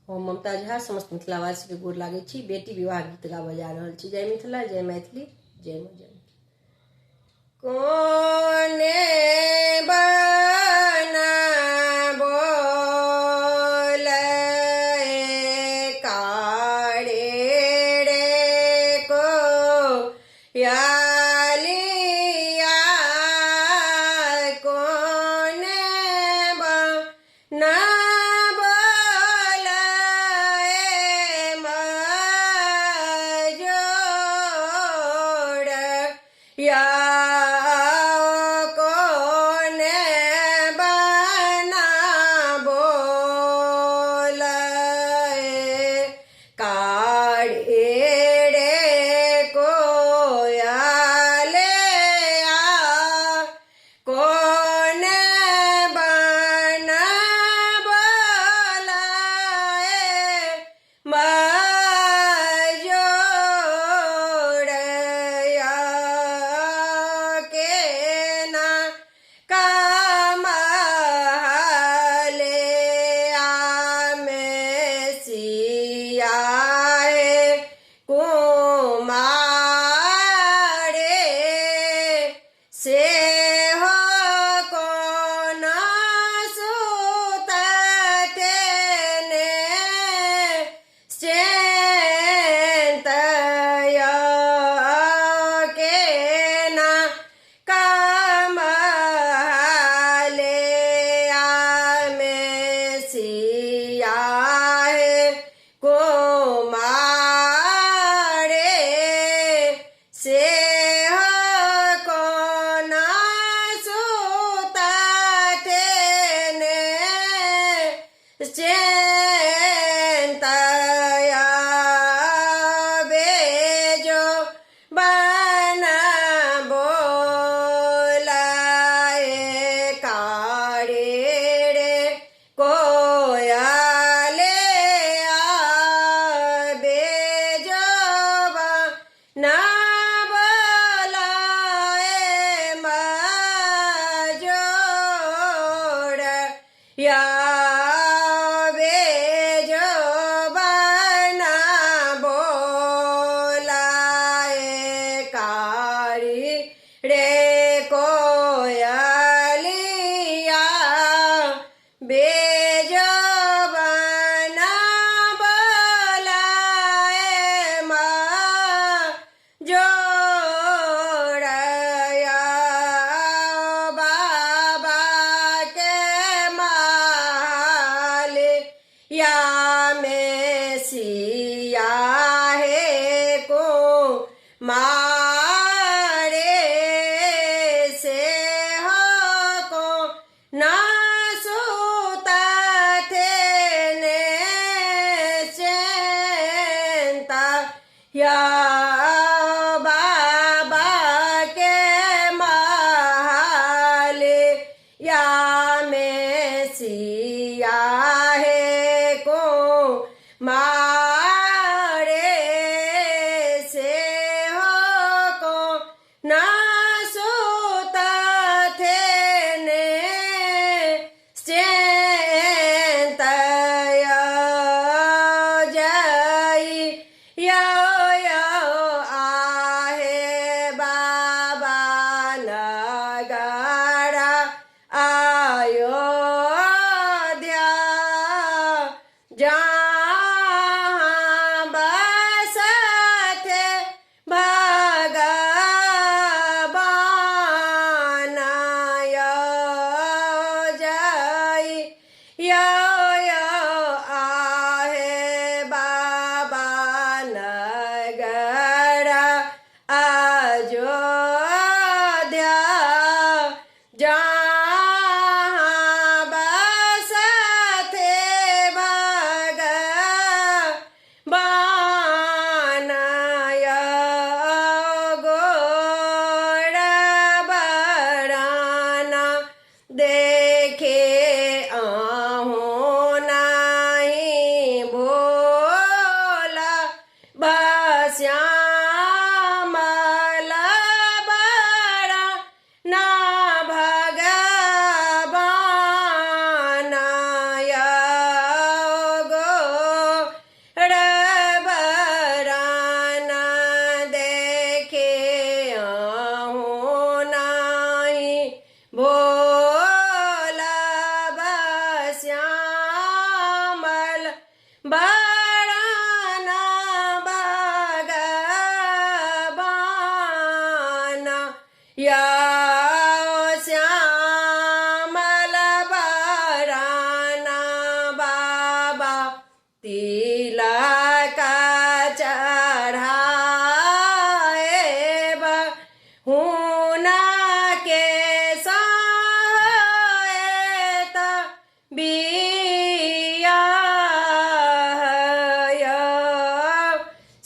हम ममता झा समस्त मिथिलावासी के गोर लागे छी। बेटी विवाह गीत गाबऽ जा रहल छी। जय मिथिला, जय मैथिली, जय माँ जय। कोने बना बोले काड़े रे को यालिया कोने बना या कोने बना बोले काड़े रे को याले कोने बना बोले या बेजो बना बोलाए कारी रे कोयलिया बेजो बना बोलाए माँ जोड़या बाबा के या में सिया है को मारे से हो को ना सोता थे ने चेंता या बाबा के माले या में सिया मारे से हो को ना सोता थे ने चेंतया जाई यो आहे बाबा नगारा आयो जा जहाँ बसते भगवान तिलक चढ़ाए हुना के सहेत बियाह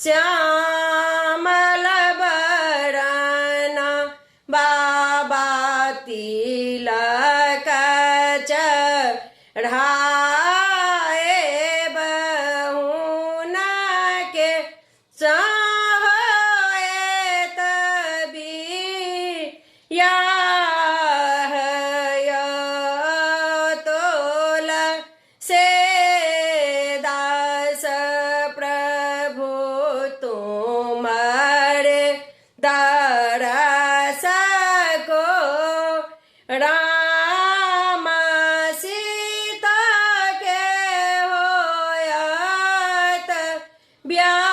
श्यामल बरना बाबा तिलक चढ़ाए बहुना के सहेत बियाह तोल से दास प्रभु तुम्हारे दरस को राम सीता के होयत ब्याह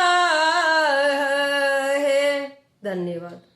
है। धन्यवाद।